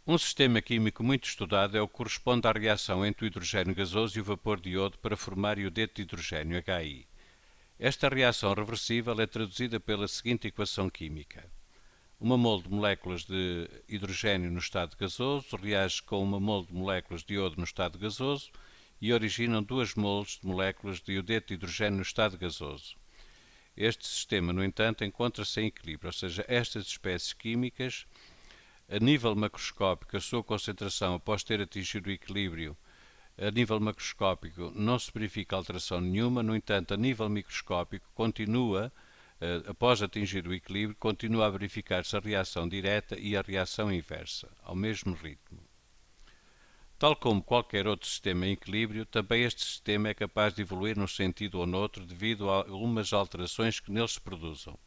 Um sistema químico muito estudado é o que corresponde à reação entre o hidrogênio gasoso e o vapor de iodo para formar iodeto de hidrogênio, HI. Esta reação reversível é traduzida pela seguinte equação química. Uma mol de moléculas de hidrogênio no estado gasoso reage com uma mol de moléculas de iodo no estado gasoso e originam 2 mols de moléculas de iodeto de hidrogênio no estado gasoso. Este sistema, no entanto, encontra-se em equilíbrio, ou seja, estas espécies químicas, a nível macroscópico, a sua concentração após ter atingido o equilíbrio, a nível macroscópico não se verifica alteração nenhuma, no entanto, a nível microscópico após atingir o equilíbrio, continua a verificar-se a reação direta e a reação inversa, ao mesmo ritmo. Tal como qualquer outro sistema em equilíbrio, também este sistema é capaz de evoluir num sentido ou noutro devido a algumas alterações que nele se produzam.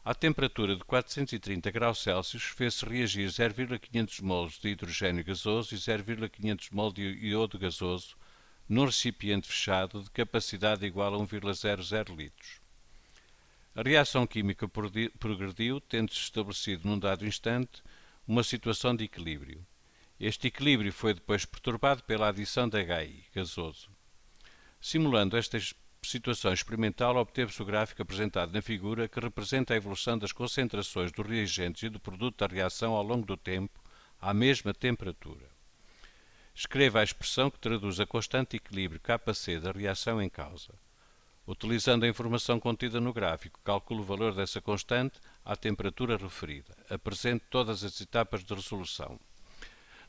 À temperatura de 430 graus Celsius, fez-se reagir 0,500 mols de hidrogênio gasoso e 0,500 mol de iodo gasoso num recipiente fechado de capacidade igual a 1,00 litros. A reação química progrediu, tendo-se estabelecido num dado instante uma situação de equilíbrio. Este equilíbrio foi depois perturbado pela adição de HI gasoso. Simulando esta situação experimental, obteve-se o gráfico apresentado na figura que representa a evolução das concentrações dos reagentes e do produto da reação ao longo do tempo à mesma temperatura. Escreva a expressão que traduz a constante equilíbrio Kc da reação em causa. Utilizando a informação contida no gráfico, calcule o valor dessa constante à temperatura referida. Apresente todas as etapas de resolução.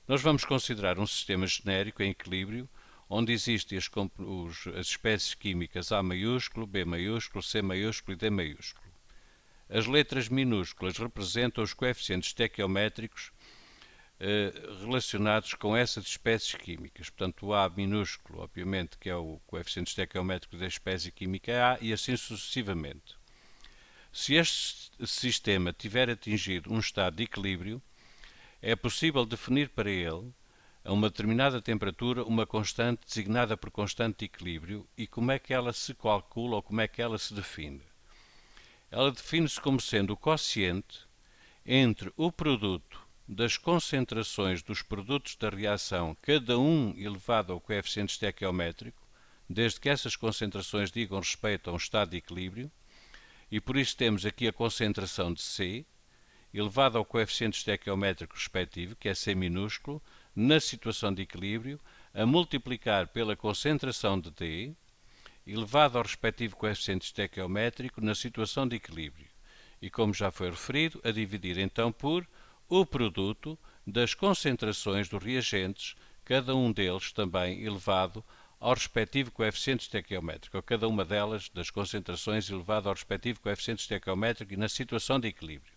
Nós vamos considerar um sistema genérico em equilíbrio, onde existem as espécies químicas A maiúsculo, B maiúsculo, C maiúsculo e D maiúsculo. As letras minúsculas representam os coeficientes estequiométricos relacionados com essas espécies químicas. Portanto, o A minúsculo, obviamente, que é o coeficiente estequiométrico da espécie química A, e assim sucessivamente. Se este sistema tiver atingido um estado de equilíbrio, é possível definir para ele, a uma determinada temperatura, uma constante designada por constante de equilíbrio. E como é que ela se calcula ou como é que ela se define? Ela define-se como sendo o quociente entre o produto das concentrações dos produtos da reação, cada um elevado ao coeficiente estequiométrico, desde que essas concentrações digam respeito a um estado de equilíbrio, e por isso temos aqui a concentração de C, elevado ao coeficiente estequiométrico respectivo, que é C minúsculo, na situação de equilíbrio, a multiplicar pela concentração de D, elevado ao respectivo coeficiente estequiométrico na situação de equilíbrio. E, como já foi referido, a dividir então por o produto das concentrações dos reagentes, cada um deles também elevado ao respectivo coeficiente estequiométrico, ou cada uma delas das concentrações elevado ao respectivo coeficiente estequiométrico e na situação de equilíbrio.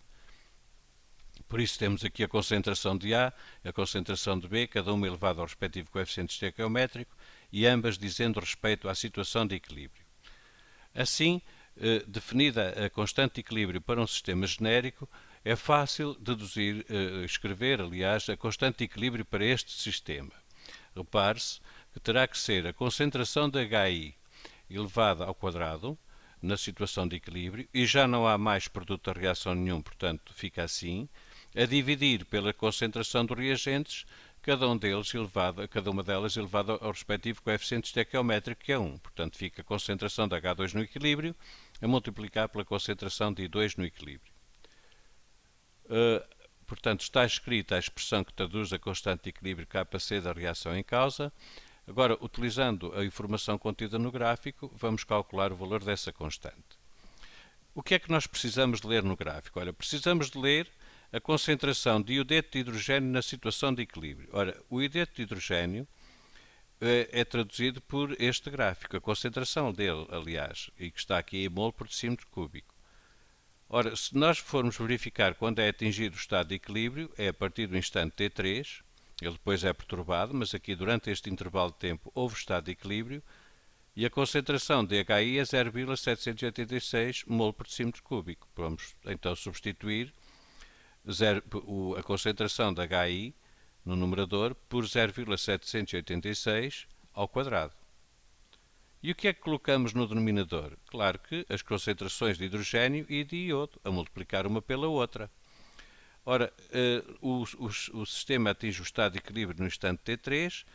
Por isso temos aqui a concentração de A, a concentração de B, cada uma elevada ao respectivo coeficiente estequiométrico e ambas dizendo respeito à situação de equilíbrio. Assim, definida a constante de equilíbrio para um sistema genérico, é fácil escrever, aliás, a constante de equilíbrio para este sistema. Repare-se que terá que ser a concentração de HI elevada ao quadrado, na situação de equilíbrio, e já não há mais produto da reação nenhum, portanto fica assim, a dividir pela concentração dos reagentes, cada uma delas elevada ao respectivo coeficiente estequiométrico, que é 1. Portanto, fica a concentração de H2 no equilíbrio a multiplicar pela concentração de I2 no equilíbrio. Portanto, está escrita a expressão que traduz a constante de equilíbrio Kc da reação em causa. Agora, utilizando a informação contida no gráfico, vamos calcular o valor dessa constante. O que é que nós precisamos de ler no gráfico? Ora, precisamos de ler a concentração de iodeto de hidrogênio na situação de equilíbrio. Ora, o iodeto de hidrogênio é traduzido por este gráfico, a concentração dele, aliás, e que está aqui em mol por decímetro cúbico. Ora, se nós formos verificar quando é atingido o estado de equilíbrio, é a partir do instante T3, ele depois é perturbado, mas aqui durante este intervalo de tempo houve estado de equilíbrio, e a concentração de HI é 0,786 mol por decímetro cúbico. Vamos então substituir a concentração de HI no numerador por 0,786 ao quadrado. E o que é que colocamos no denominador? Claro que as concentrações de hidrogênio e de iodo, a multiplicar uma pela outra. Ora, o sistema atinge o estado de equilíbrio no instante T3.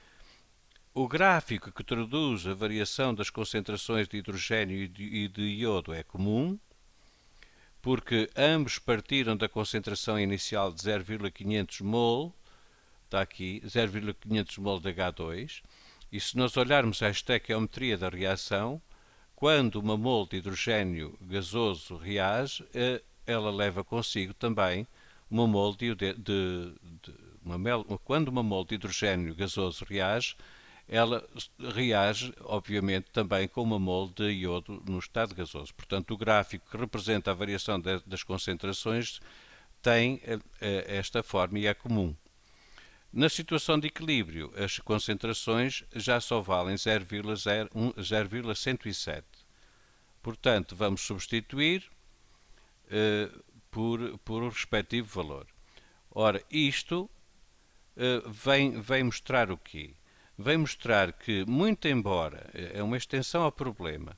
O gráfico que traduz a variação das concentrações de hidrogênio e de iodo é comum, porque ambos partiram da concentração inicial de 0,500 mol, está aqui, 0,500 mol de H2, e se nós olharmos a estequiometria da reação, quando uma mol de hidrogênio gasoso reage, ela leva consigo também uma mol quando uma mol de hidrogênio gasoso reage, ela reage, obviamente, também com uma mol de iodo no estado gasoso. Portanto, o gráfico que representa a variação das concentrações tem esta forma e é comum. Na situação de equilíbrio, as concentrações já só valem 0,107. Portanto, vamos substituir por o respectivo valor. Ora, isto vem mostrar o quê? Vem mostrar que, muito embora é uma extensão ao problema,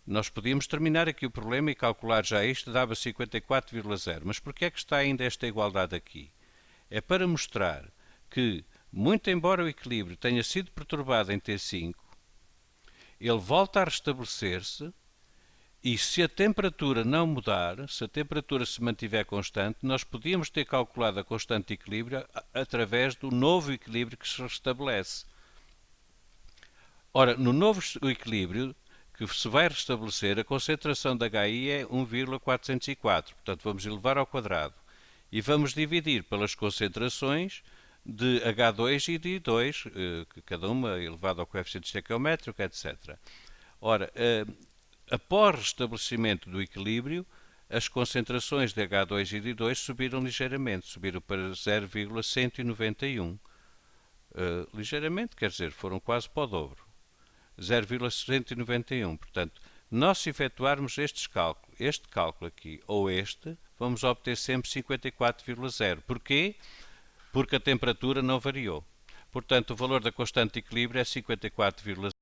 nós podíamos terminar aqui o problema e calcular já isto, dava 54,0. Mas porquê é que está ainda esta igualdade aqui? É para mostrar que, muito embora o equilíbrio tenha sido perturbado em T5, ele volta a restabelecer-se e se a temperatura não mudar, se a temperatura se mantiver constante, nós podíamos ter calculado a constante de equilíbrio através do novo equilíbrio que se restabelece. Ora, no novo equilíbrio que se vai restabelecer, a concentração da HI é 1,404, portanto vamos elevar ao quadrado e vamos dividir pelas concentrações de H2 e de I2, cada uma elevada ao coeficiente estequiométrico, etc. Ora, após restabelecimento do equilíbrio, as concentrações de H2 e de I2 subiram ligeiramente, subiram para 0,191. Ligeiramente, quer dizer, foram quase para o dobro. 0,191. Portanto, nós se efetuarmos este cálculo aqui ou este, vamos obter sempre 54,0. Porquê? Porque a temperatura não variou. Portanto, o valor da constante de equilíbrio é 54,0.